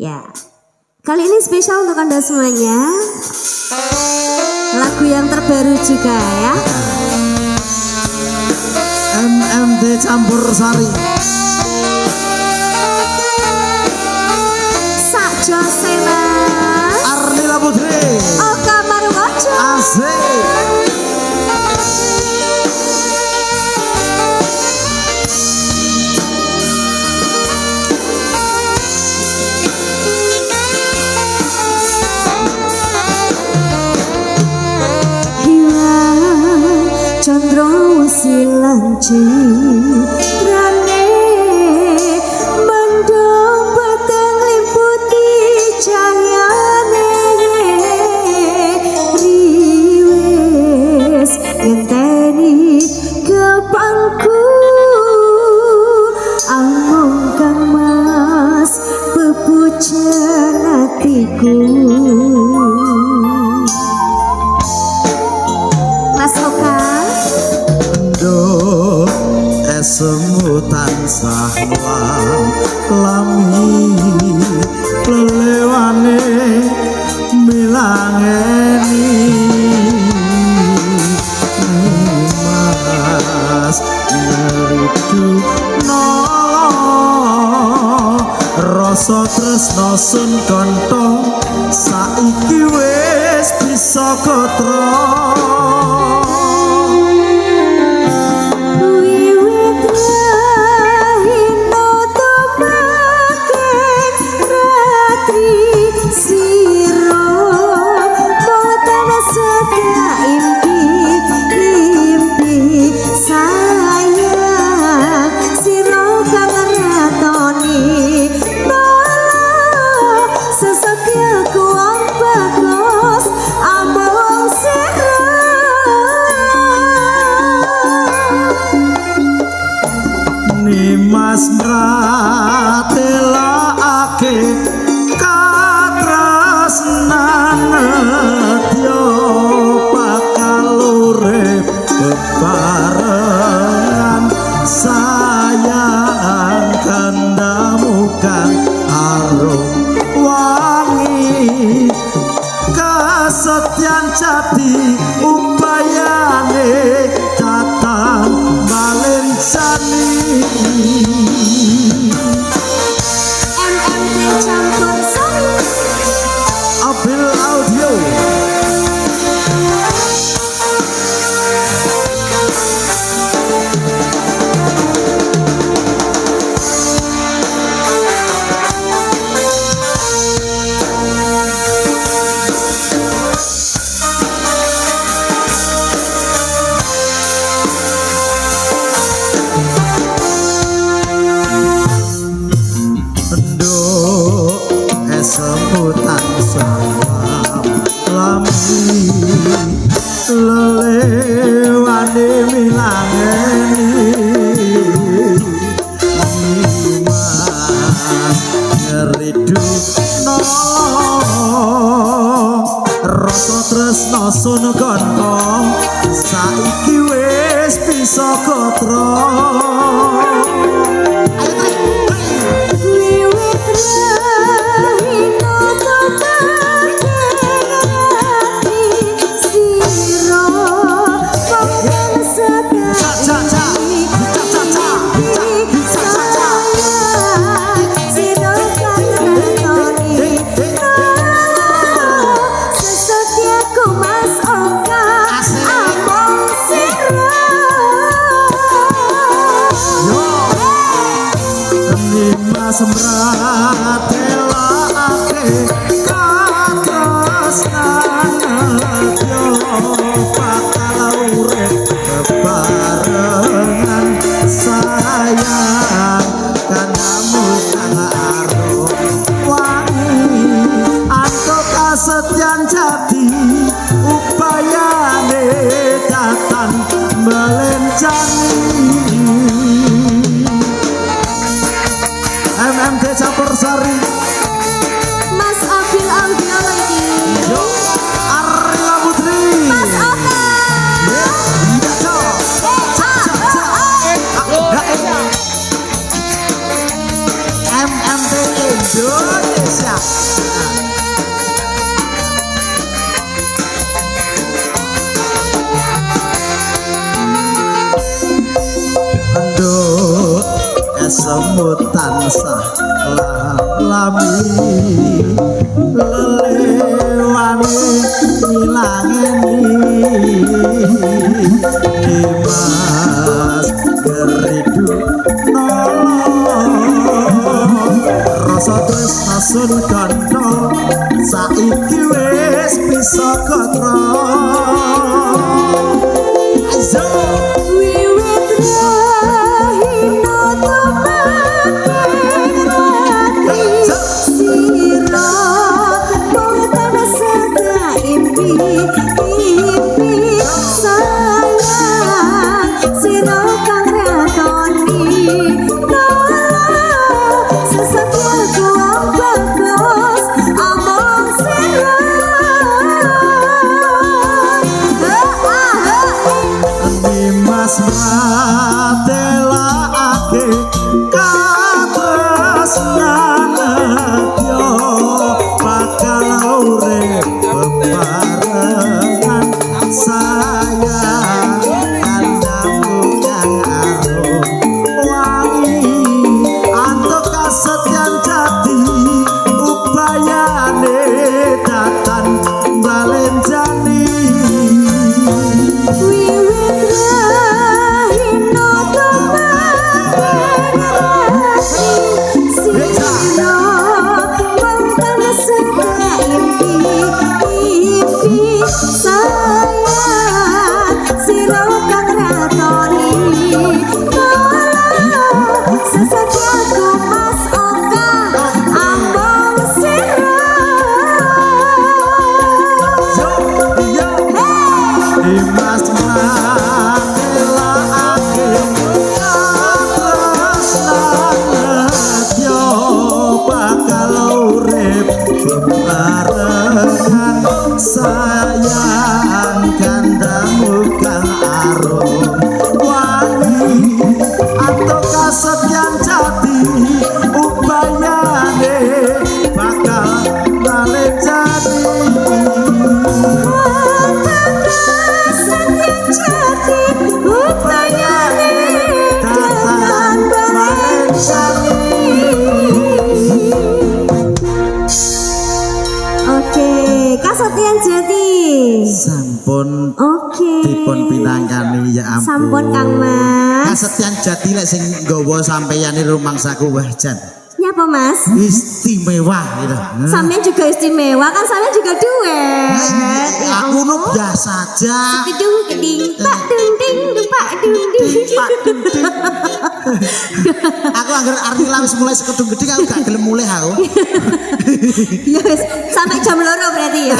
Ya, kali ini spesial untuk Anda semuanya. Lagu yang terbaru juga ya. MMD Campur Sari. Sak Jose Mas. Arnila Putri. Oka Marukoco. Asik. Chandra silang citrane mendung peteng limputi cahayane riwes ngenteni kepangku among kang mas pepujan hatiku. Mas Oka Semutan sahlam lami lelewane milangeni mas ngeridu nolong rasa tresno sun kontong saiki wis bisa kotrong. Mas mratelake katresnan nedya bakal urip bebarengan sayang kandamu kang arum wangi kesetyan jati upayane datang malencani. MMD Campur Sari Abil Audio. Sebutan salam lami lelewane milangeni mas ngeridu nolong rasa tresno sun kontong saiki wis bisa kotrong. Semratelake katresnan nedya bakal urip bebarengan sayang kandamu kang arum wangi antuk kasetyan jati upayane datang melencani. MMD Campur Sari. Mas Abil Audio lagi. Yo, Arnila Putri. Mas Oka. MMD Indonesia. semut tansah lami lelewani ngilangeni Dimas geridu nolong rasa tresna sun kandha saiki wis bisa katrong ayo Wiwit rahina tomake sira boten seda impi sayang sira kang ratoni sesatyaku bagus among sira Dimas matelake katresnan yo bakal urip bebarengan sayang kandamu kang arum wangi antuk kasetyan jati ubayane datan balenjani Wiwit rahina tomake sira boten seda impi sayang sira kang ratoni sesatyaku Mas Oka ambong sira Dimas matelake katresnan yo bakal urip bebarengan sayang kandamu kang arum wangi antuk kasetyan jati ubayane bakal balik jadi Oke, Kasetian Jati. sampun Oke. dipun pinangkani ya ampun Sampun Kang Mas. Kasetian Jati lek sing nggawa sampeyane rumangsaku wah jan Nyapa Mas? istimewa gitu. Sampean juga istimewa kan sampean juga duet. Aku nu biasa aja. Kedung keding, pak dung ding, dung pak dung ding. Pak Dinding. Aku anggar Arnila wis mulai sekedung gedhe aku gak gelem mulih aku. Ya wis, sampai jam 2 berarti ya.